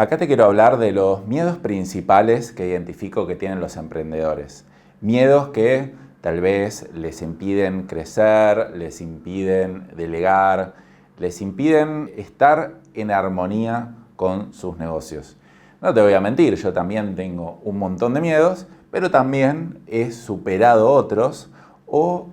Acá te quiero hablar de los miedos principales que identifico que tienen los emprendedores. Miedos que tal vez les impiden crecer, les impiden delegar, les impiden estar en armonía con sus negocios. No te voy a mentir, yo también tengo un montón de miedos, pero también he superado otros o,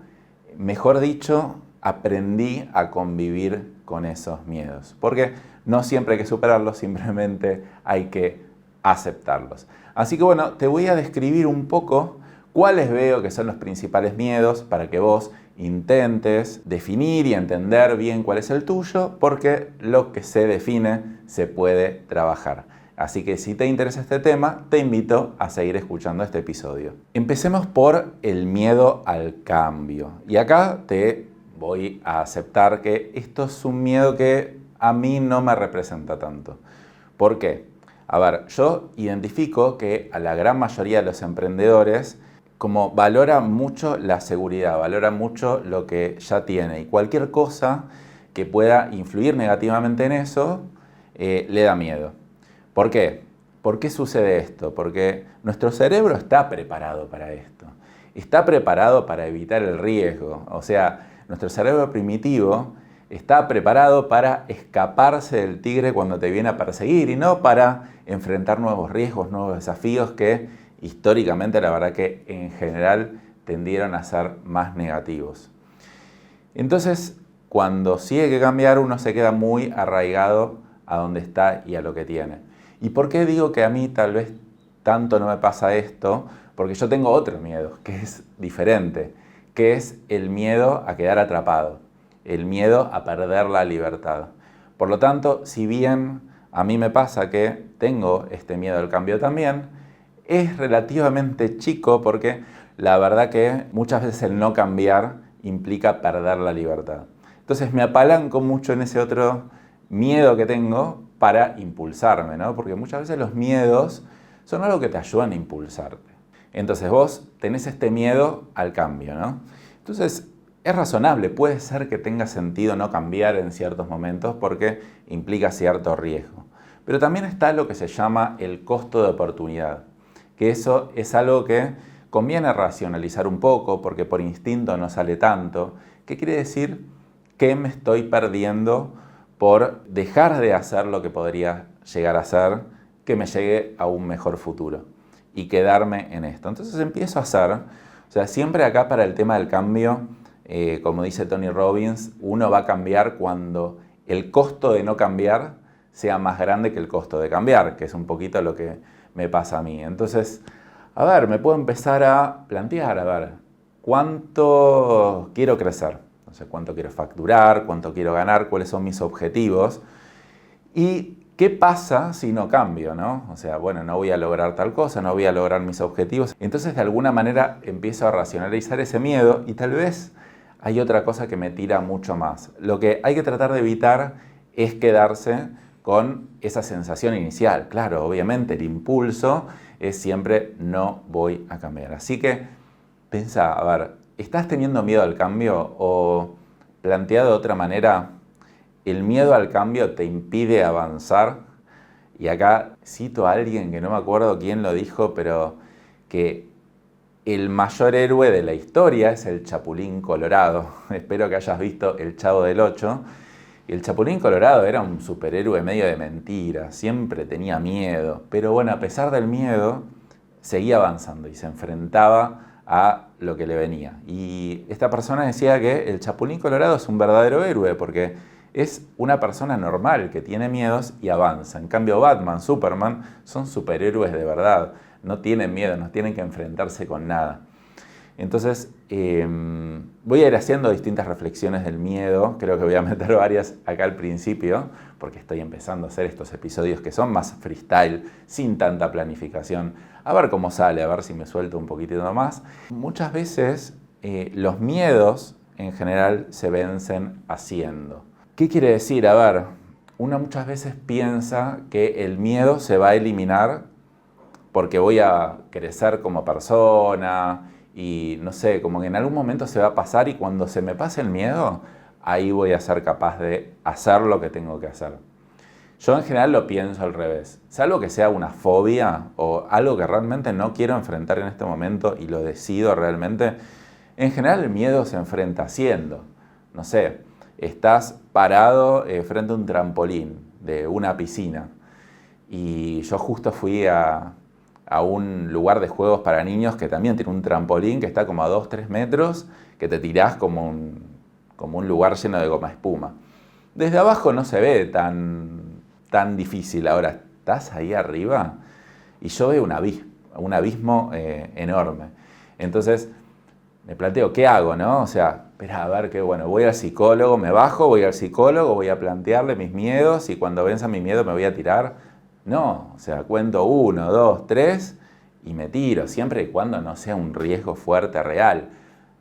mejor dicho, aprendí a convivir con esos miedos. Porque no siempre hay que superarlos, simplemente hay que aceptarlos. Así que bueno, te voy a describir un poco cuáles veo que son los principales miedos para que vos intentes definir y entender bien cuál es el tuyo, porque lo que se define se puede trabajar. Así que si te interesa este tema, te invito a seguir escuchando este episodio. Empecemos por el miedo al cambio. Y acá te voy a aceptar que esto es un miedo que a mí no me representa tanto. ¿Por qué? A ver, yo identifico que a la gran mayoría de los emprendedores como valora mucho la seguridad, valora mucho lo que ya tiene y cualquier cosa que pueda influir negativamente en eso le da miedo. ¿Por qué? ¿Por qué sucede esto? Porque nuestro cerebro está preparado para esto. Está preparado para evitar el riesgo. O sea, nuestro cerebro primitivo está preparado para escaparse del tigre cuando te viene a perseguir y no para enfrentar nuevos riesgos, nuevos desafíos que históricamente la verdad que en general tendieron a ser más negativos. Entonces, cuando sí hay que cambiar, uno se queda muy arraigado a donde está y a lo que tiene. ¿Y por qué digo que a mí tal vez tanto no me pasa esto? Porque yo tengo otro miedo, que es diferente, que es el miedo a quedar atrapado, el miedo a perder la libertad. Por lo tanto, si bien a mí me pasa que tengo este miedo al cambio también, es relativamente chico porque la verdad que muchas veces el no cambiar implica perder la libertad. Entonces me apalanco mucho en ese otro miedo que tengo para impulsarme, ¿no? Porque muchas veces los miedos son algo que te ayudan a impulsarte. Entonces vos tenés este miedo al cambio, ¿no? Entonces es razonable, puede ser que tenga sentido no cambiar en ciertos momentos porque implica cierto riesgo. Pero también está lo que se llama el costo de oportunidad, que eso es algo que conviene racionalizar un poco porque por instinto no sale tanto. ¿Qué quiere decir? Que me estoy perdiendo por dejar de hacer lo que podría llegar a hacer, que me llegue a un mejor futuro y quedarme en esto. Entonces empiezo a hacer, o sea, siempre acá para el tema del cambio, como dice Tony Robbins, uno va a cambiar cuando el costo de no cambiar sea más grande que el costo de cambiar, que es un poquito lo que me pasa a mí. Entonces, a ver, me puedo empezar a plantear, a ver, ¿cuánto quiero crecer? No sé, cuánto quiero facturar, cuánto quiero ganar, cuáles son mis objetivos y qué pasa si no cambio, ¿no? O sea, bueno, no voy a lograr tal cosa, no voy a lograr mis objetivos. Entonces, de alguna manera empiezo a racionalizar ese miedo y tal vez hay otra cosa que me tira mucho más. Lo que hay que tratar de evitar es quedarse con esa sensación inicial. Claro, obviamente el impulso es siempre no voy a cambiar. Así que pensá, a ver, ¿estás teniendo miedo al cambio? O planteado de otra manera, ¿el miedo al cambio te impide avanzar? Y acá cito a alguien que no me acuerdo quién lo dijo, pero que el mayor héroe de la historia es el Chapulín Colorado. Espero que hayas visto El Chavo del Ocho. Y el Chapulín Colorado era un superhéroe medio de mentira, siempre tenía miedo. Pero bueno, a pesar del miedo, seguía avanzando y se enfrentaba a lo que le venía. Y esta persona decía que el Chapulín Colorado es un verdadero héroe porque es una persona normal que tiene miedos y avanza. En cambio, Batman, Superman son superhéroes de verdad. No tienen miedo, no tienen que enfrentarse con nada. Entonces, voy a ir haciendo distintas reflexiones del miedo. Creo que voy a meter varias acá al principio, porque estoy empezando a hacer estos episodios que son más freestyle, sin tanta planificación. A ver cómo sale, a ver si me suelto un poquitito más. Muchas veces los miedos en general se vencen haciendo. ¿Qué quiere decir? A ver, uno muchas veces piensa que el miedo se va a eliminar porque voy a crecer como persona y no sé, como que en algún momento se va a pasar y cuando se me pase el miedo, ahí voy a ser capaz de hacer lo que tengo que hacer. Yo en general lo pienso al revés. Salvo que sea una fobia o algo que realmente no quiero enfrentar en este momento y lo decido realmente, en general el miedo se enfrenta haciendo. No sé, estás parado frente a un trampolín de una piscina y yo justo fui a un lugar de juegos para niños que también tiene un trampolín que está como a 2-3 metros, que te tirás como un lugar lleno de goma espuma. Desde abajo no se ve tan difícil. Ahora, estás ahí arriba y yo veo un abismo enorme. Entonces, me planteo, ¿qué hago, no? O sea, espera, a ver, qué bueno, voy al psicólogo, me bajo, voy al psicólogo, voy a plantearle mis miedos y cuando venza mi miedo me voy a tirar. No, o sea, cuento 1, 2, 3 y me tiro, siempre y cuando no sea un riesgo fuerte, real.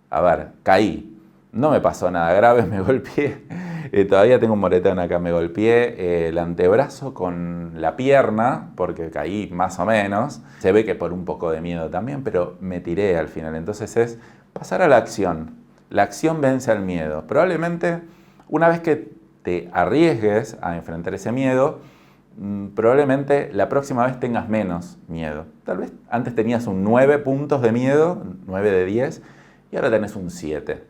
A ver, caí, no me pasó nada grave, me golpeé, todavía tengo un moretón acá, me golpeé el antebrazo con la pierna, porque caí más o menos. Se ve que por un poco de miedo también, pero me tiré al final. Entonces es pasar a la acción. La acción vence al miedo. Probablemente una vez que te arriesgues a enfrentar ese miedo, probablemente la próxima vez tengas menos miedo. Tal vez antes tenías un 9 puntos de miedo, 9 de 10, y ahora tenés un 7.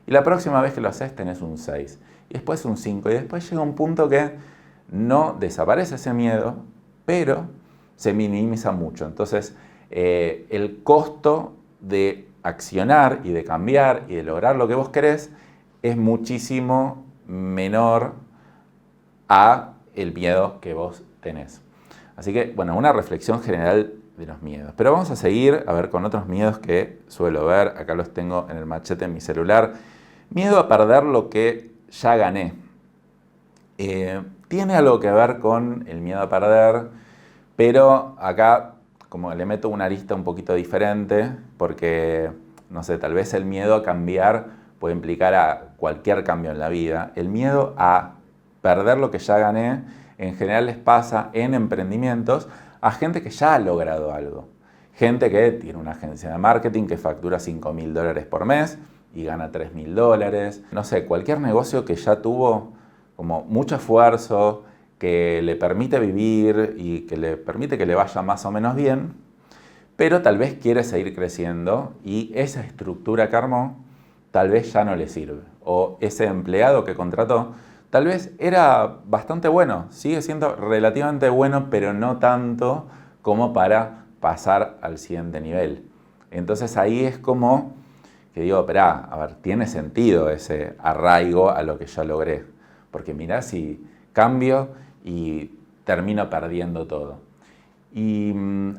Y la próxima vez que lo haces tenés un 6. Y después un 5. Y después llega un punto que no desaparece ese miedo, pero se minimiza mucho. Entonces, el costo de accionar y de cambiar y de lograr lo que vos querés es muchísimo menor a el miedo que vos tenés. Así que, bueno, una reflexión general de los miedos. Pero vamos a seguir, a ver, con otros miedos que suelo ver. Acá los tengo en el machete en mi celular. Miedo a perder lo que ya gané. Tiene algo que ver con el miedo a perder, pero acá como le meto una arista un poquito diferente, porque, no sé, tal vez el miedo a cambiar puede implicar a cualquier cambio en la vida. El miedo a perder lo que ya gané, en general les pasa en emprendimientos a gente que ya ha logrado algo. Gente que tiene una agencia de marketing que factura $5.000 por mes y gana $3.000. No sé, cualquier negocio que ya tuvo como mucho esfuerzo, que le permite vivir y que le permite que le vaya más o menos bien, pero tal vez quiere seguir creciendo y esa estructura que armó tal vez ya no le sirve. O ese empleado que contrató tal vez era bastante bueno, sigue siendo relativamente bueno, pero no tanto como para pasar al siguiente nivel. Entonces ahí es como que digo, espera, a ver, tiene sentido ese arraigo a lo que yo logré. Porque mirá si cambio y termino perdiendo todo. Y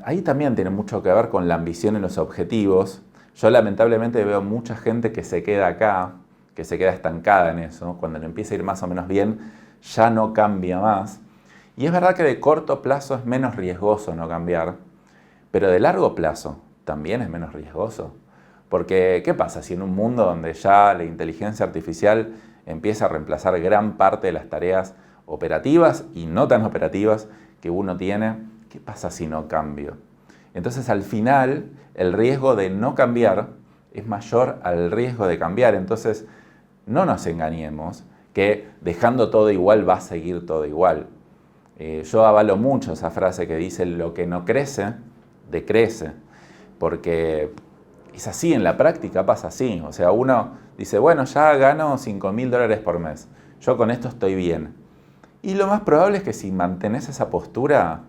ahí también tiene mucho que ver con la ambición y los objetivos. Yo lamentablemente veo mucha gente que se queda acá, que se queda estancada en eso. Cuando le empieza a ir más o menos bien, ya no cambia más. Y es verdad que de corto plazo es menos riesgoso no cambiar, pero de largo plazo también es menos riesgoso. Porque, ¿qué pasa si en un mundo donde ya la inteligencia artificial empieza a reemplazar gran parte de las tareas operativas y no tan operativas que uno tiene? ¿Qué pasa si no cambio? Entonces, al final, el riesgo de no cambiar es mayor al riesgo de cambiar. Entonces, no nos engañemos que dejando todo igual va a seguir todo igual. Yo avalo mucho esa frase que dice lo que no crece, decrece. Porque es así, en la práctica pasa así. O sea, uno dice, bueno, ya gano $5.000 por mes. Yo con esto estoy bien. Y lo más probable es que si mantenés esa postura,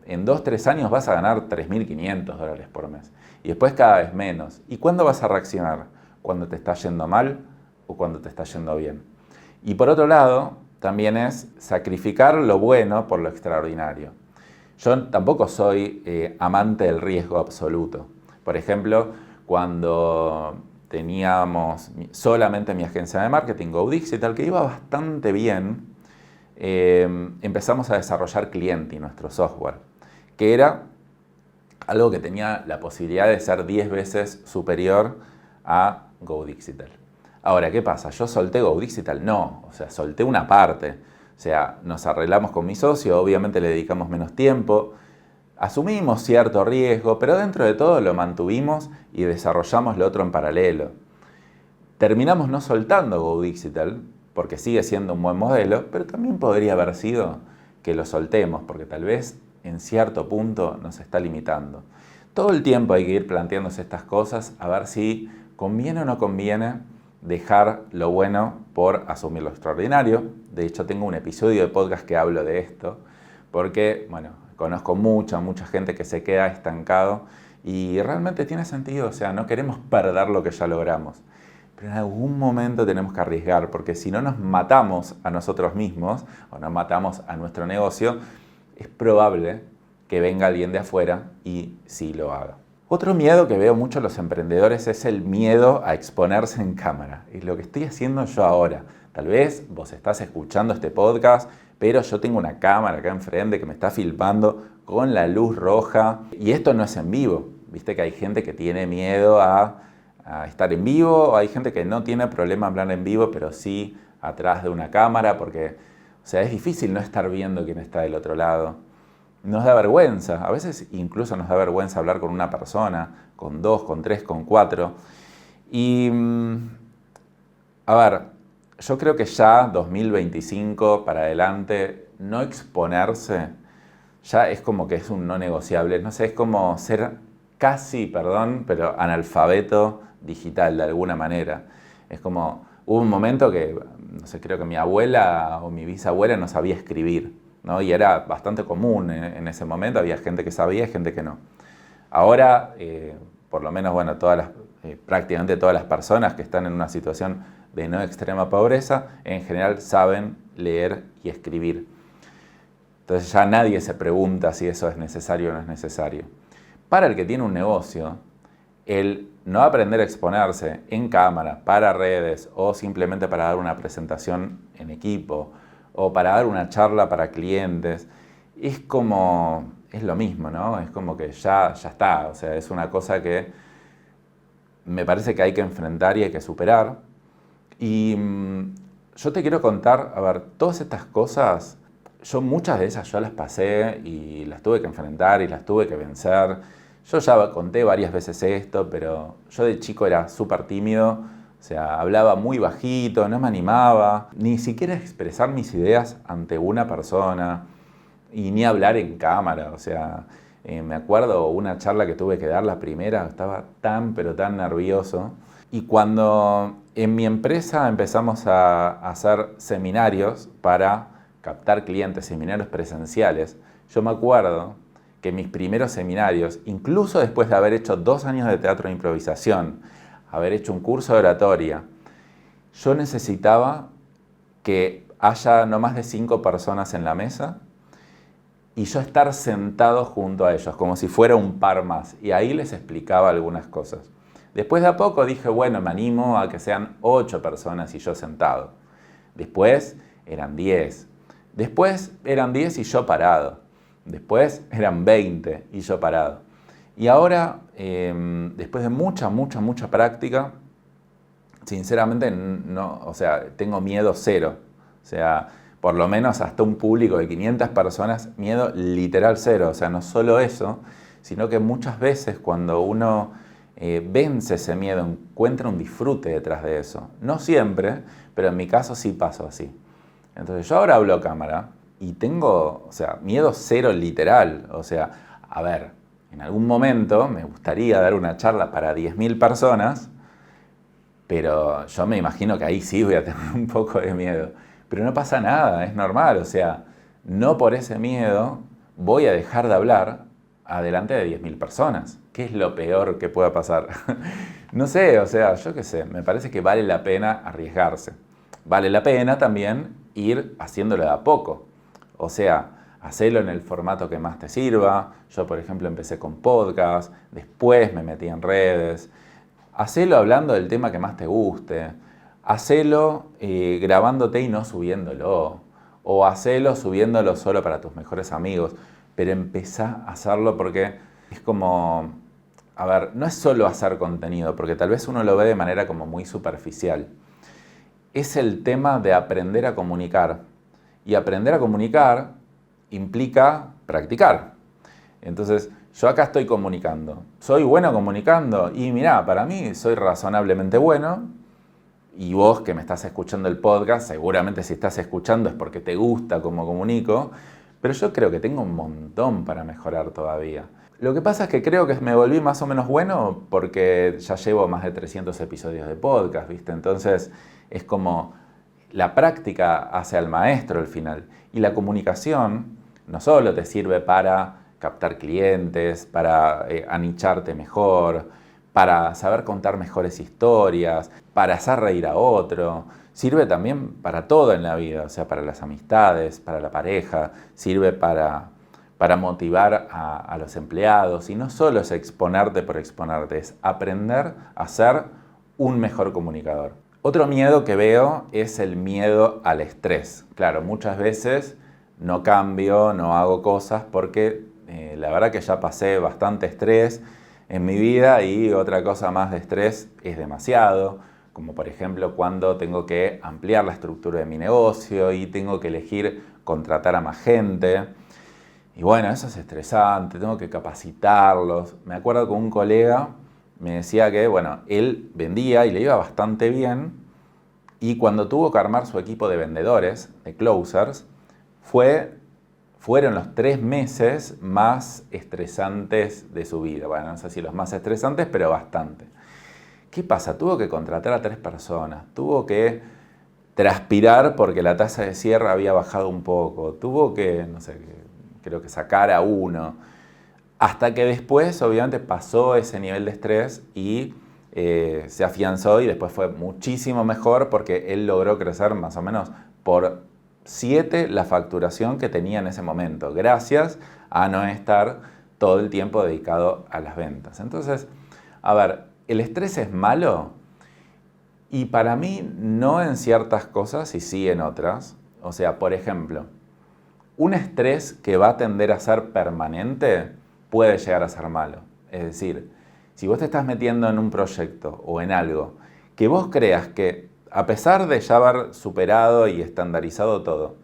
en 2-3 años vas a ganar $3.500 por mes. Y después cada vez menos. ¿Y cuándo vas a reaccionar? ¿Cuando te está yendo mal o cuando te está yendo bien? Y por otro lado, también es sacrificar lo bueno por lo extraordinario. Yo tampoco soy amante del riesgo absoluto. Por ejemplo, cuando teníamos solamente mi agencia de marketing, GoDigital, que iba bastante bien, empezamos a desarrollar Clienti, nuestro software, que era algo que tenía la posibilidad de ser 10 veces superior a GoDigital. Ahora, ¿qué pasa? ¿Yo solté GoDigital? No, o sea, solté una parte. O sea, nos arreglamos con mi socio, obviamente le dedicamos menos tiempo, asumimos cierto riesgo, pero dentro de todo lo mantuvimos y desarrollamos lo otro en paralelo. Terminamos no soltando GoDigital, porque sigue siendo un buen modelo, pero también podría haber sido que lo soltemos, porque tal vez en cierto punto nos está limitando. Todo el tiempo hay que ir planteándose estas cosas a ver si conviene o no conviene dejar lo bueno por asumir lo extraordinario. De hecho, tengo un episodio de podcast que hablo de esto, porque, bueno, conozco mucha gente que se queda estancado y realmente tiene sentido, o sea, no queremos perder lo que ya logramos. Pero en algún momento tenemos que arriesgar, porque si no nos matamos a nosotros mismos o nos matamos a nuestro negocio, es probable que venga alguien de afuera y sí lo haga. Otro miedo que veo mucho en los emprendedores es el miedo a exponerse en cámara. Es lo que estoy haciendo yo ahora. Tal vez vos estás escuchando este podcast, pero yo tengo una cámara acá enfrente que me está filmando con la luz roja. Y esto no es en vivo. Viste que hay gente que tiene miedo a estar en vivo, o hay gente que no tiene problema hablar en vivo, pero sí atrás de una cámara, porque, o sea, es difícil no estar viendo quién está del otro lado. Nos da vergüenza, a veces incluso nos da vergüenza hablar con una persona, con 2, con 3, con 4. Y, a ver, yo creo que ya 2025 para adelante, no exponerse ya es como que es un no negociable. No sé, es como ser casi, perdón, pero analfabeto digital de alguna manera. Es como, hubo un momento que, no sé, creo que mi abuela o mi bisabuela no sabía escribir, ¿no? Y era bastante común en ese momento, había gente que sabía y gente que no. Ahora, por lo menos, bueno, prácticamente todas las personas que están en una situación de no extrema pobreza, en general saben leer y escribir. Entonces ya nadie se pregunta si eso es necesario o no es necesario. Para el que tiene un negocio, el no aprender a exponerse en cámara, para redes o simplemente para dar una presentación en equipo, o para dar una charla para clientes, es lo mismo, ¿no? Es como que ya está, o sea, es una cosa que me parece que hay que enfrentar y hay que superar. Y yo te quiero contar, a ver, todas estas cosas, muchas de esas yo las pasé y las tuve que enfrentar y las tuve que vencer. Yo ya conté varias veces esto, pero yo de chico era súper tímido. O sea, hablaba muy bajito, no me animaba, ni siquiera expresar mis ideas ante una persona y ni hablar en cámara. O sea, me acuerdo una charla que tuve que dar, la primera, estaba pero tan nervioso. Y cuando en mi empresa empezamos a hacer seminarios para captar clientes, seminarios presenciales, yo me acuerdo que mis primeros seminarios, incluso después de haber hecho 2 años de teatro de improvisación, haber hecho un curso de oratoria, yo necesitaba que haya no más de 5 personas en la mesa y yo estar sentado junto a ellos, como si fuera un par más. Y ahí les explicaba algunas cosas. Después de a poco dije, bueno, me animo a que sean 8 personas y yo sentado. Después eran 10. Después eran 10 y yo parado. Después eran 20 y yo parado. Y ahora, después de mucha práctica, sinceramente no, o sea, tengo miedo cero. O sea, por lo menos hasta un público de 500 personas, miedo literal cero. O sea, no solo eso, sino que muchas veces cuando uno vence ese miedo, encuentra un disfrute detrás de eso. No siempre, pero en mi caso sí pasó así. Entonces yo ahora hablo a cámara y tengo, o sea, miedo cero literal. O sea, a ver, en algún momento me gustaría dar una charla para 10.000 personas, pero yo me imagino que ahí sí voy a tener un poco de miedo. Pero no pasa nada, es normal. O sea, no por ese miedo voy a dejar de hablar adelante de 10.000 personas. ¿Qué es lo peor que pueda pasar? No sé, o sea, yo qué sé, me parece que vale la pena arriesgarse. Vale la pena también ir haciéndolo de a poco. O sea, hacelo en el formato que más te sirva. Yo, por ejemplo, empecé con podcast, después me metí en redes. Hacelo hablando del tema que más te guste. Hacelo grabándote y no subiéndolo. O hacelo subiéndolo solo para tus mejores amigos. Pero empezá a hacerlo porque es como... A ver, no es solo hacer contenido, porque tal vez uno lo ve de manera como muy superficial. Es el tema de aprender a comunicar. Y aprender a comunicar implica practicar. Entonces, yo acá estoy comunicando. ¿Soy bueno comunicando? Y mirá, para mí soy razonablemente bueno. Y vos que me estás escuchando el podcast, seguramente si estás escuchando es porque te gusta cómo comunico. pero yo creo que tengo un montón para mejorar todavía. Lo que pasa es que creo que me volví más o menos bueno porque ya llevo más de 300 episodios de podcast, ¿viste? Entonces es como la práctica hace al maestro al final. Y la comunicación no solo te sirve para captar clientes, para anicharte mejor, para saber contar mejores historias, para hacer reír a otro. Sirve también para todo en la vida, o sea, para las amistades, para la pareja, sirve para motivar a los empleados. Y no solo es exponerte por exponerte, es aprender a ser un mejor comunicador. Otro miedo que veo es el miedo al estrés. Claro, muchas veces no cambio, no hago cosas porque la verdad que ya pasé bastante estrés en mi vida y otra cosa más de estrés es demasiado, como por ejemplo cuando tengo que ampliar la estructura de mi negocio y tengo que elegir contratar a más gente. Y bueno, eso es estresante, tengo que capacitarlos. Me acuerdo que un colega me decía que, bueno, él vendía y le iba bastante bien y cuando tuvo que armar su equipo de vendedores, de closers, fueron los 3 meses más estresantes de su vida. Bueno, no sé si los más estresantes, pero bastante. ¿Qué pasa? Tuvo que contratar a 3 personas, tuvo que transpirar porque la tasa de cierre había bajado un poco, tuvo que, no sé, creo que sacar a uno, hasta que después obviamente pasó ese nivel de estrés y se afianzó y después fue muchísimo mejor porque él logró crecer más o menos por 7 la facturación que tenía en ese momento, gracias a no estar todo el tiempo dedicado a las ventas. Entonces, a ver, ¿el estrés es malo? Y para mí no en ciertas cosas y sí en otras. O sea, por ejemplo, un estrés que va a tender a ser permanente puede llegar a ser malo. Es decir, si vos te estás metiendo en un proyecto o en algo que vos creas que a pesar de ya haber superado y estandarizado todo,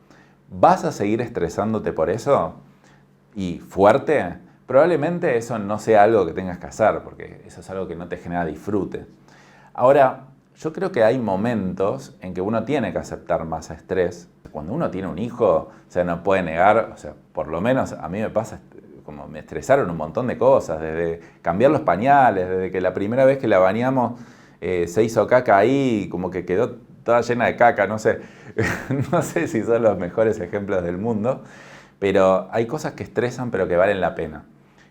vas a seguir estresándote por eso y fuerte, probablemente eso no sea algo que tengas que hacer, porque eso es algo que no te genera disfrute. Ahora, yo creo que hay momentos en que uno tiene que aceptar más estrés. Cuando uno tiene un hijo, o sea, no puede negar, o sea, por lo menos a mí me pasa, como me estresaron un montón de cosas, desde cambiar los pañales, desde que la primera vez que la bañamos se hizo caca ahí, como que quedó toda llena de caca, no sé, no sé si son los mejores ejemplos del mundo, pero hay cosas que estresan pero que valen la pena,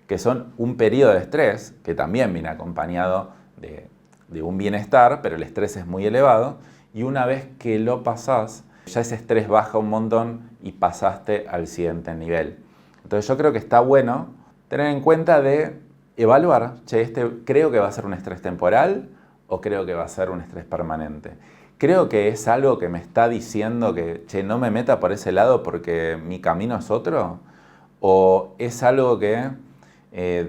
que son un periodo de estrés, que también viene acompañado de un bienestar, pero el estrés es muy elevado, y una vez que lo pasás, ya ese estrés baja un montón y pasaste al siguiente nivel. Entonces yo creo que está bueno tener en cuenta de evaluar, che, creo que va a ser un estrés temporal o creo que va a ser un estrés permanente. Creo que es algo que me está diciendo que, che, no me meta por ese lado porque mi camino es otro, o es algo que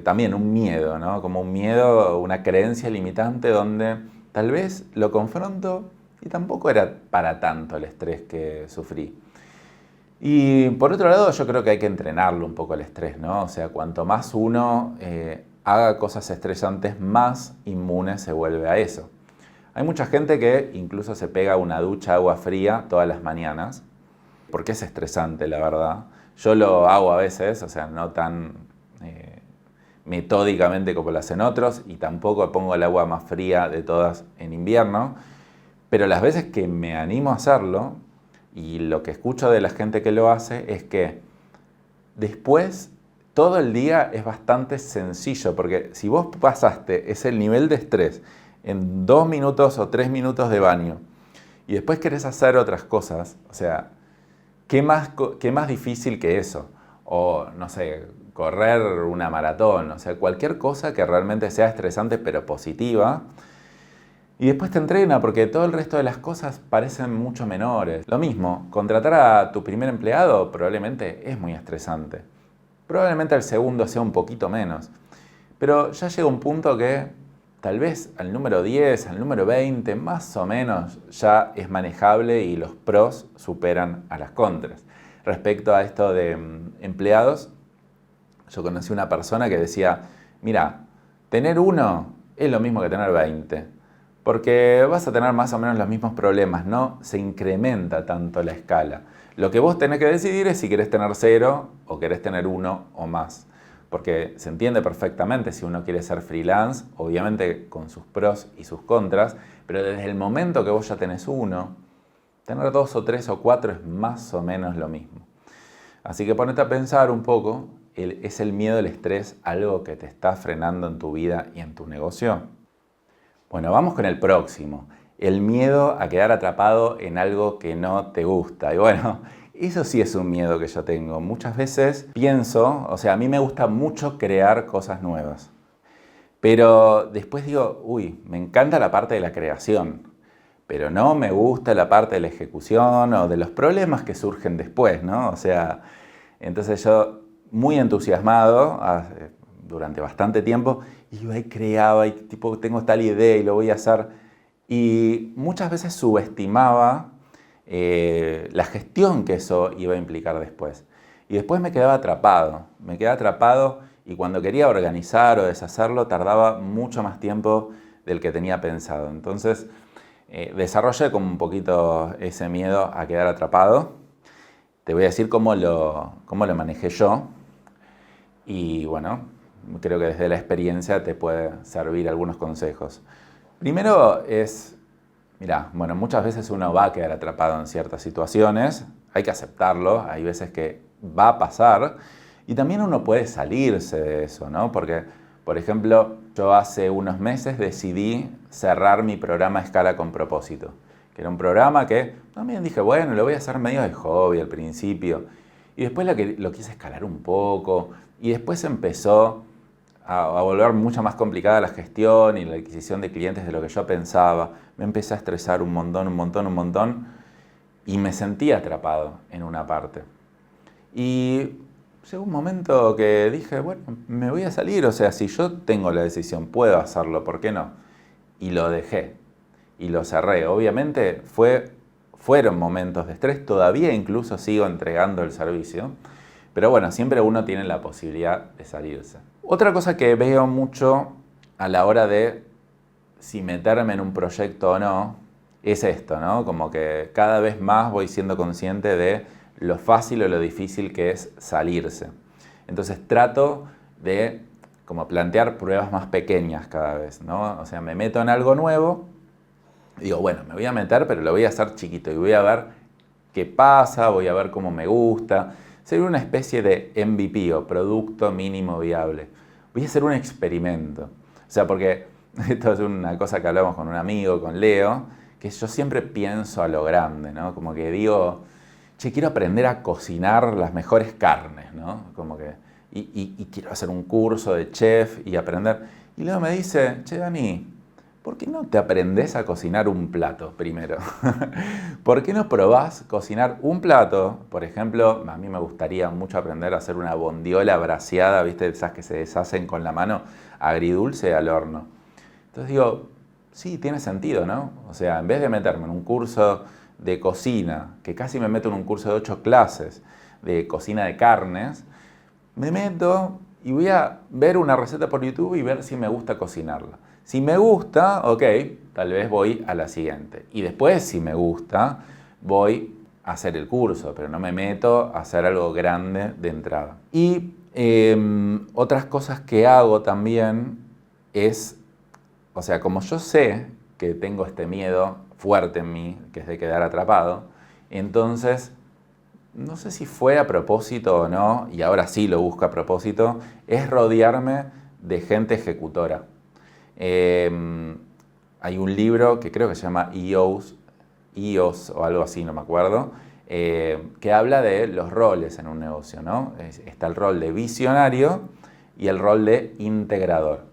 también un miedo, ¿no? Como un miedo, una creencia limitante donde tal vez lo confronto y tampoco era para tanto el estrés que sufrí. Y por otro lado, yo creo que hay que entrenarlo un poco el estrés, ¿no? O sea, cuanto más uno haga cosas estresantes, más inmune se vuelve a eso. Hay mucha gente que incluso se pega una ducha de agua fría todas las mañanas, porque es estresante, la verdad. Yo lo hago a veces, o sea, no tan metódicamente como lo hacen otros, y tampoco pongo el agua más fría de todas en invierno, pero las veces que me animo a hacerlo, y lo que escucho de la gente que lo hace, es que después todo el día es bastante sencillo, porque si vos pasaste ese nivel de estrés en 2 minutos o 3 minutos de baño, y después querés hacer otras cosas, o sea, ¿qué más difícil que eso? O, no sé, correr una maratón, o sea, cualquier cosa que realmente sea estresante pero positiva. Y después te entrena porque todo el resto de las cosas parecen mucho menores. Lo mismo, contratar a tu primer empleado probablemente es muy estresante. Probablemente el segundo sea un poquito menos. Pero ya llega un punto que tal vez al número 10, al número 20, más o menos ya es manejable y los pros superan a las contras. Respecto a esto de empleados, yo conocí una persona que decía, mira, tener uno es lo mismo que tener 20. Porque vas a tener más o menos los mismos problemas, no se incrementa tanto la escala. Lo que vos tenés que decidir es si querés tener 0 o querés tener 1 o más. Porque se entiende perfectamente si uno quiere ser freelance, obviamente con sus pros y sus contras, pero desde el momento que vos ya tenés 1, tener 2 o 3 o 4 es más o menos lo mismo. Así que ponete a pensar un poco, ¿es el miedo, el estrés algo que te está frenando en tu vida y en tu negocio? Bueno, vamos con el próximo. El miedo a quedar atrapado en algo que no te gusta. Y bueno, eso sí es un miedo que yo tengo. Muchas veces pienso, o sea, a mí me gusta mucho crear cosas nuevas. Pero después digo, uy, me encanta la parte de la creación, pero no me gusta la parte de la ejecución o de los problemas que surgen después, ¿no? O sea, entonces yo, muy entusiasmado, durante bastante tiempo, iba y creaba y tipo, tengo tal idea y lo voy a hacer. Y muchas veces subestimaba la gestión que eso iba a implicar después. Y después me quedaba atrapado y cuando quería organizar o deshacerlo tardaba mucho más tiempo del que tenía pensado. Entonces desarrollé como un poquito ese miedo a quedar atrapado. Te voy a decir cómo lo manejé yo y bueno, creo que desde la experiencia te puede servir algunos consejos. Primero es, mira, bueno, muchas veces uno va a quedar atrapado en ciertas situaciones, hay que aceptarlo, hay veces que va a pasar y también uno puede salirse de eso, ¿no? Porque, por ejemplo, yo hace unos meses decidí cerrar mi programa Escala con Propósito, que era un programa que también dije, bueno, lo voy a hacer medio de hobby al principio y después lo quise escalar un poco y después empezó a volver mucho más complicada la gestión y la adquisición de clientes de lo que yo pensaba. Me empecé a estresar un montón y me sentí atrapado en una parte. Y llegó un momento que dije, bueno, me voy a salir, o sea, si yo tengo la decisión, puedo hacerlo, ¿por qué no? Y lo dejé y lo cerré. Obviamente fueron momentos de estrés, todavía incluso sigo entregando el servicio, pero bueno, siempre uno tiene la posibilidad de salirse. Otra cosa que veo mucho a la hora de si meterme en un proyecto o no, es esto, ¿no? Como que cada vez más voy siendo consciente de lo fácil o lo difícil que es salirse. Entonces trato de como plantear pruebas más pequeñas cada vez, ¿no? O sea, me meto en algo nuevo, digo, bueno, me voy a meter, pero lo voy a hacer chiquito y voy a ver qué pasa, voy a ver cómo me gusta. Sería una especie de MVP o producto mínimo viable. Voy a hacer un experimento. O sea, porque esto es una cosa que hablamos con un amigo, con Leo, que yo siempre pienso a lo grande, ¿no? Como que digo, che, quiero aprender a cocinar las mejores carnes, ¿no? Como que, y quiero hacer un curso de chef y aprender. Y Leo me dice, che, Dani, ¿por qué no te aprendés a cocinar un plato primero? ¿Por qué no probás cocinar un plato? Por ejemplo, a mí me gustaría mucho aprender a hacer una bondiola braseada, ¿viste? Esas que se deshacen con la mano, agridulce al horno. Entonces digo, sí, tiene sentido, ¿no? O sea, en vez de meterme en un curso de cocina, que casi me meto en un curso de 8 clases de cocina de carnes, me meto y voy a ver una receta por YouTube y ver si me gusta cocinarla. Si me gusta, ok, tal vez voy a la siguiente. Y después, si me gusta, voy a hacer el curso, pero no me meto a hacer algo grande de entrada. Y otras cosas que hago también es, o sea, como yo sé que tengo este miedo fuerte en mí, que es de quedar atrapado, entonces, no sé si fue a propósito o no, y ahora sí lo busco a propósito, es rodearme de gente ejecutora. Hay un libro que creo que se llama EOS o algo así, no me acuerdo, que habla de los roles en un negocio, ¿no? Está el rol de visionario y el rol de integrador.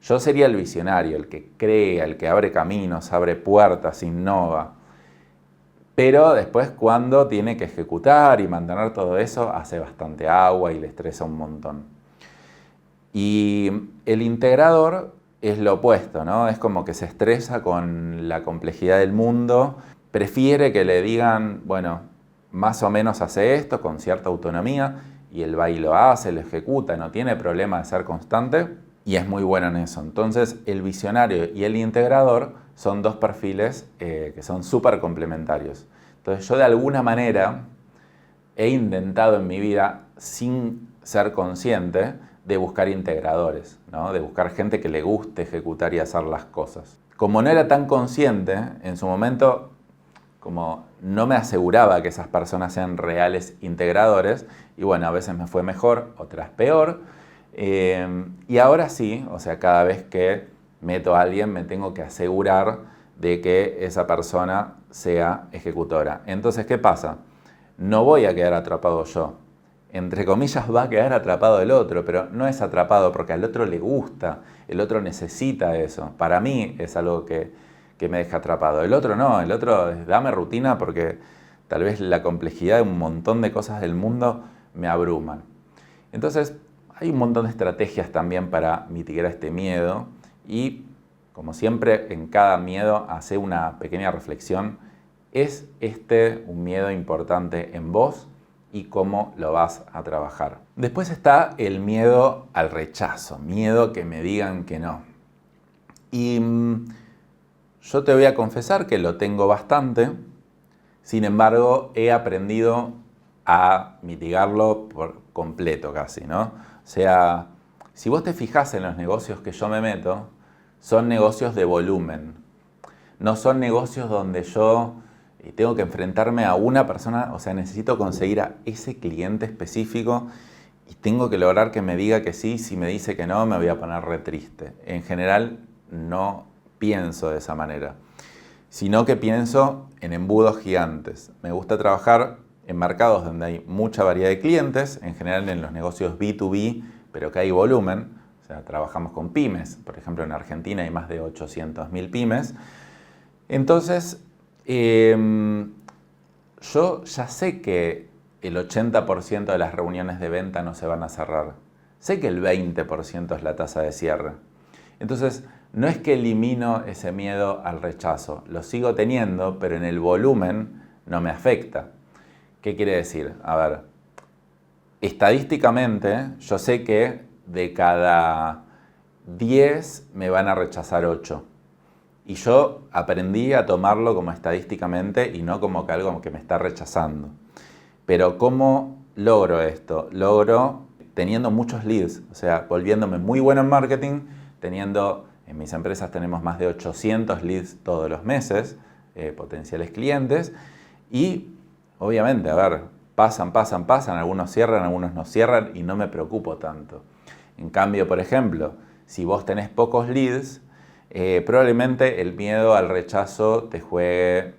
Yo sería el visionario, el que crea, el que abre caminos, abre puertas, innova. Pero después cuando tiene que ejecutar y mantener todo eso, hace bastante agua y le estresa un montón. Y el integrador es lo opuesto, ¿no? Es como que se estresa con la complejidad del mundo, prefiere que le digan, bueno, más o menos hace esto con cierta autonomía y él va y lo hace, lo ejecuta, no tiene problema de ser constante y es muy bueno en eso. Entonces el visionario y el integrador son dos perfiles que son súper complementarios. Entonces yo de alguna manera he intentado en mi vida, sin ser consciente, de buscar integradores, ¿no? De buscar gente que le guste ejecutar y hacer las cosas. Como no era tan consciente, en su momento, como no me aseguraba que esas personas sean reales integradores, y bueno, a veces me fue mejor, otras peor, y ahora sí, o sea, cada vez que meto a alguien me tengo que asegurar de que esa persona sea ejecutora. Entonces, ¿qué pasa? No voy a quedar atrapado yo. Entre comillas va a quedar atrapado el otro, pero no es atrapado porque al otro le gusta, el otro necesita eso. Para mí es algo que me deja atrapado. El otro no, el otro es dame rutina porque tal vez la complejidad de un montón de cosas del mundo me abruman. Entonces, hay un montón de estrategias también para mitigar este miedo y, como siempre, en cada miedo hace una pequeña reflexión. ¿Es este un miedo importante en vos? Y cómo lo vas a trabajar. Después está el miedo al rechazo, miedo que me digan que no. Y yo te voy a confesar que lo tengo bastante, sin embargo he aprendido a mitigarlo por completo casi, ¿no? O sea, si vos te fijás en los negocios que yo me meto, son negocios de volumen, no son negocios donde yo tengo que enfrentarme a una persona, o sea, necesito conseguir a ese cliente específico y tengo que lograr que me diga que sí. Si me dice que no, me voy a poner re triste. En general, no pienso de esa manera, sino que pienso en embudos gigantes. Me gusta trabajar en mercados donde hay mucha variedad de clientes, en general en los negocios B2B, pero que hay volumen. O sea, trabajamos con pymes. Por ejemplo, en Argentina hay más de 800.000 pymes. Entonces, yo ya sé que el 80% de las reuniones de venta no se van a cerrar. Sé que el 20% es la tasa de cierre. Entonces, no es que elimino ese miedo al rechazo. Lo sigo teniendo, pero en el volumen no me afecta. ¿Qué quiere decir? A ver, estadísticamente yo sé que de cada 10 me van a rechazar 8. Y yo aprendí a tomarlo como estadísticamente y no como que algo que me está rechazando. Pero ¿cómo logro esto? Logro teniendo muchos leads, o sea, volviéndome muy bueno en marketing, en mis empresas tenemos más de 800 leads todos los meses, potenciales clientes, y obviamente, a ver, pasan, algunos cierran, algunos no cierran y no me preocupo tanto. En cambio, por ejemplo, si vos tenés pocos leads, probablemente el miedo al rechazo te juegue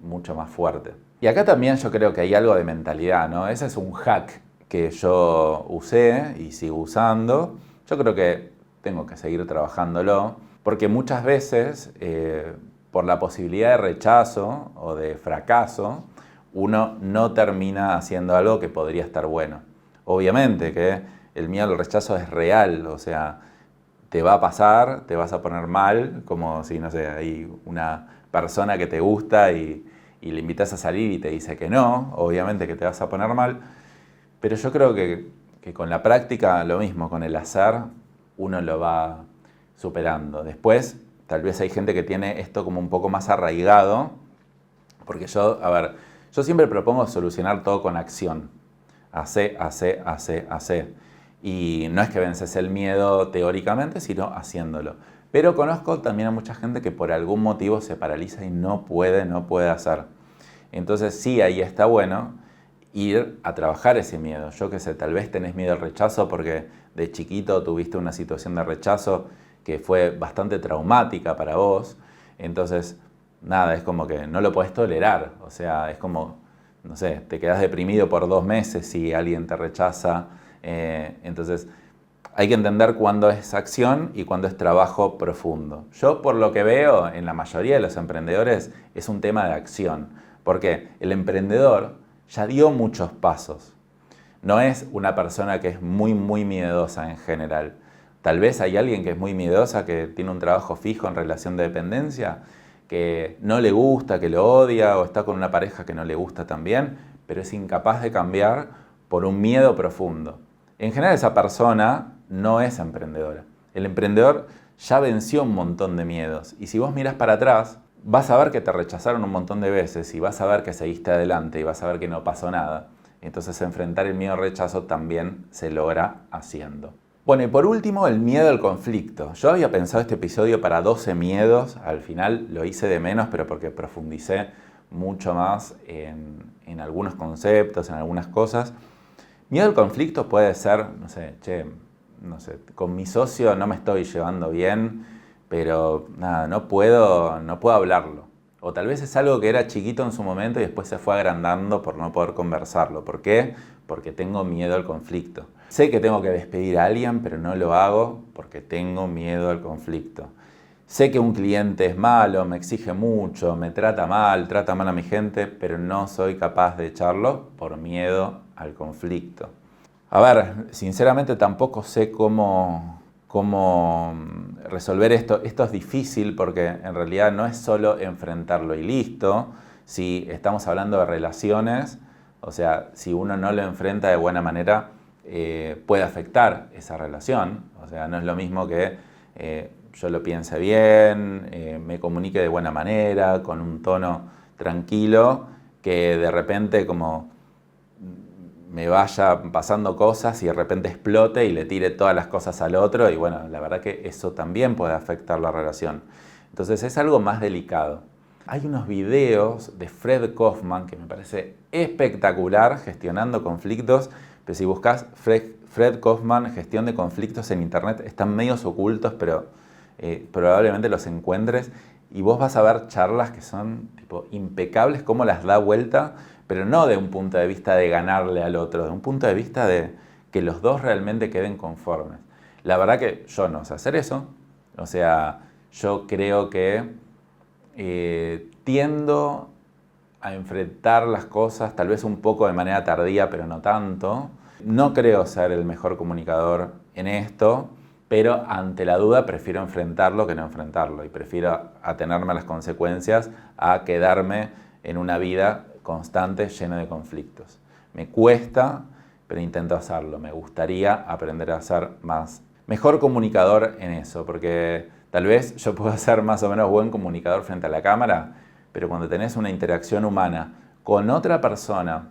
mucho más fuerte. Y acá también yo creo que hay algo de mentalidad, ¿no? Ese es un hack que yo usé y sigo usando. Yo creo que tengo que seguir trabajándolo, porque muchas veces, por la posibilidad de rechazo o de fracaso, uno no termina haciendo algo que podría estar bueno. Obviamente que el miedo al rechazo es real, o sea, te va a pasar, te vas a poner mal, como si, no sé, hay una persona que te gusta y le invitas a salir y te dice que no, obviamente que te vas a poner mal, pero yo creo que con la práctica lo mismo, con el hacer, uno lo va superando. Después, tal vez hay gente que tiene esto como un poco más arraigado, porque yo siempre propongo solucionar todo con acción. Hace. Y no es que vences el miedo teóricamente, sino haciéndolo. Pero conozco también a mucha gente que por algún motivo se paraliza y no puede hacer. Entonces sí, ahí está bueno ir a trabajar ese miedo. Yo qué sé, tal vez tenés miedo al rechazo porque de chiquito tuviste una situación de rechazo que fue bastante traumática para vos. Entonces, nada, es como que no lo podés tolerar. O sea, es como, no sé, te quedás deprimido por 2 meses si alguien te rechaza. Entonces, hay que entender cuándo es acción y cuándo es trabajo profundo. Yo, por lo que veo, en la mayoría de los emprendedores es un tema de acción. Porque el emprendedor ya dio muchos pasos. No es una persona que es muy miedosa en general. Tal vez hay alguien que es muy miedosa, que tiene un trabajo fijo en relación de dependencia, que no le gusta, que lo odia, o está con una pareja que no le gusta también, pero es incapaz de cambiar por un miedo profundo. En general esa persona no es emprendedora. El emprendedor ya venció un montón de miedos. Y si vos mirás para atrás, vas a ver que te rechazaron un montón de veces y vas a ver que seguiste adelante y vas a ver que no pasó nada. Entonces enfrentar el miedo al rechazo también se logra haciendo. Bueno, y por último, el miedo al conflicto. Yo había pensado este episodio para 12 miedos, al final lo hice de menos, pero porque profundicé mucho más en algunos conceptos, en algunas cosas. Miedo al conflicto puede ser, no sé, con mi socio no me estoy llevando bien, pero nada, no puedo hablarlo. O tal vez es algo que era chiquito en su momento y después se fue agrandando por no poder conversarlo. ¿Por qué? Porque tengo miedo al conflicto. Sé que tengo que despedir a alguien, pero no lo hago porque tengo miedo al conflicto. Sé que un cliente es malo, me exige mucho, me trata mal a mi gente, pero no soy capaz de echarlo por miedo al conflicto. A ver, sinceramente tampoco sé cómo resolver esto. Esto es difícil porque en realidad no es solo enfrentarlo y listo. Si estamos hablando de relaciones, o sea, si uno no lo enfrenta de buena manera, puede afectar esa relación. O sea, no es lo mismo que yo lo piense bien, me comunique de buena manera, con un tono tranquilo, que de repente como me vaya pasando cosas y de repente explote y le tire todas las cosas al otro y bueno, la verdad que eso también puede afectar la relación. Entonces es algo más delicado. Hay unos videos de Fred Kaufman que me parece espectacular gestionando conflictos, pero si buscas Fred Kaufman gestión de conflictos en internet están medios ocultos, pero probablemente los encuentres y vos vas a ver charlas que son tipo impecables, cómo las da vuelta, pero no de un punto de vista de ganarle al otro, de un punto de vista de que los dos realmente queden conformes. La verdad que yo no sé hacer eso, o sea, yo creo que tiendo a enfrentar las cosas tal vez un poco de manera tardía, pero no tanto. No creo ser el mejor comunicador en esto, pero ante la duda prefiero enfrentarlo que no enfrentarlo y prefiero atenerme a las consecuencias a quedarme en una vida constante llena de conflictos. Me cuesta, pero intento hacerlo. Me gustaría aprender a ser mejor comunicador en eso, porque tal vez yo puedo ser más o menos buen comunicador frente a la cámara, pero cuando tenés una interacción humana con otra persona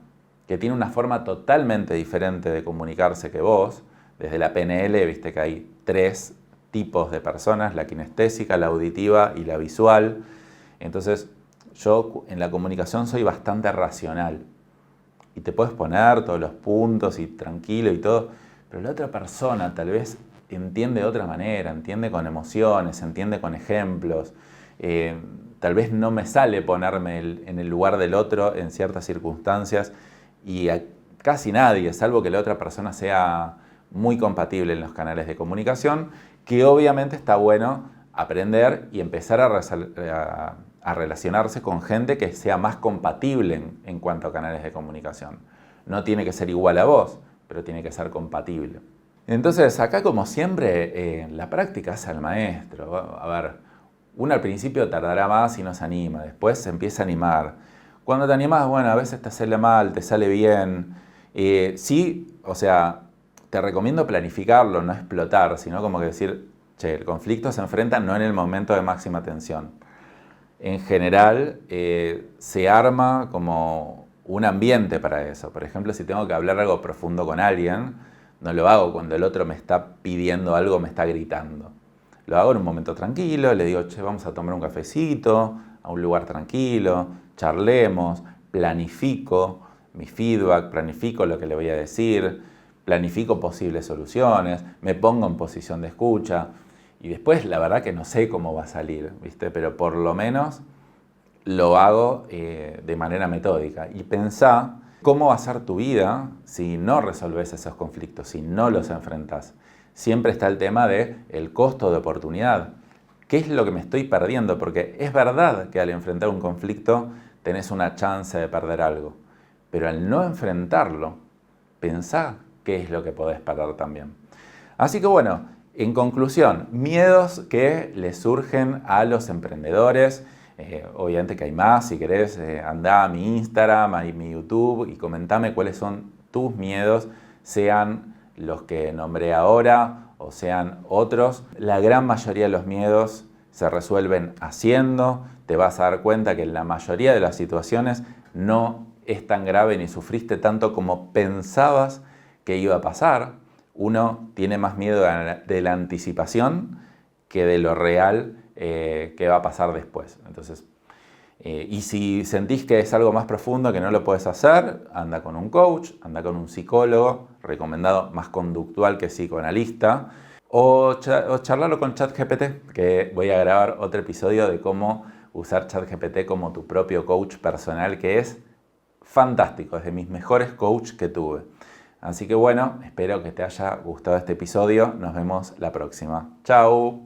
que tiene una forma totalmente diferente de comunicarse que vos, desde la PNL, viste que hay 3 tipos de personas, la kinestésica, la auditiva y la visual. Entonces, yo en la comunicación soy bastante racional y te puedes poner todos los puntos y tranquilo y todo, pero la otra persona tal vez entiende de otra manera, entiende con emociones, entiende con ejemplos. Tal vez no me sale ponerme en el lugar del otro en ciertas circunstancias y a casi nadie, salvo que la otra persona sea muy compatible en los canales de comunicación, que obviamente está bueno aprender y empezar a relacionarse con gente que sea más compatible en cuanto a canales de comunicación. No tiene que ser igual a vos, pero tiene que ser compatible. Entonces, acá como siempre, la práctica es al maestro. A ver, uno al principio tardará más y no se anima, después se empieza a animar. Cuando te animás, bueno, a veces te sale mal, te sale bien. Sí, o sea, te recomiendo planificarlo, no explotar, sino como que decir, che, el conflicto se enfrenta no en el momento de máxima tensión. En general, se arma como un ambiente para eso. Por ejemplo, si tengo que hablar algo profundo con alguien, no lo hago cuando el otro me está pidiendo algo, me está gritando. Lo hago en un momento tranquilo, le digo, che, vamos a tomar un cafecito, a un lugar tranquilo, charlemos, planifico mi feedback, planifico lo que le voy a decir, planifico posibles soluciones, me pongo en posición de escucha y después la verdad que no sé cómo va a salir, ¿viste? Pero por lo menos lo hago de manera metódica y pensá cómo va a ser tu vida si no resolves esos conflictos, si no los enfrentás. Siempre está el tema de el costo de oportunidad. ¿Qué es lo que me estoy perdiendo? Porque es verdad que al enfrentar un conflicto tenés una chance de perder algo, pero al no enfrentarlo, pensá qué es lo que podés perder también. Así que bueno, en conclusión, miedos que le surgen a los emprendedores. Obviamente que hay más, si querés, andá a mi Instagram, a mi YouTube y comentame cuáles son tus miedos, sean los que nombré ahora o sean otros. La gran mayoría de los miedos se resuelven haciendo. Te vas a dar cuenta que en la mayoría de las situaciones no es tan grave ni sufriste tanto como pensabas que iba a pasar. Uno tiene más miedo de la anticipación que de lo real que va a pasar después. Entonces, y si sentís que es algo más profundo, que no lo puedes hacer, anda con un coach, anda con un psicólogo, recomendado más conductual que psicoanalista, o charlarlo con ChatGPT, que voy a grabar otro episodio de cómo usar ChatGPT como tu propio coach personal, que es fantástico, es de mis mejores coaches que tuve. Así que bueno, espero que te haya gustado este episodio. Nos vemos la próxima. Chao.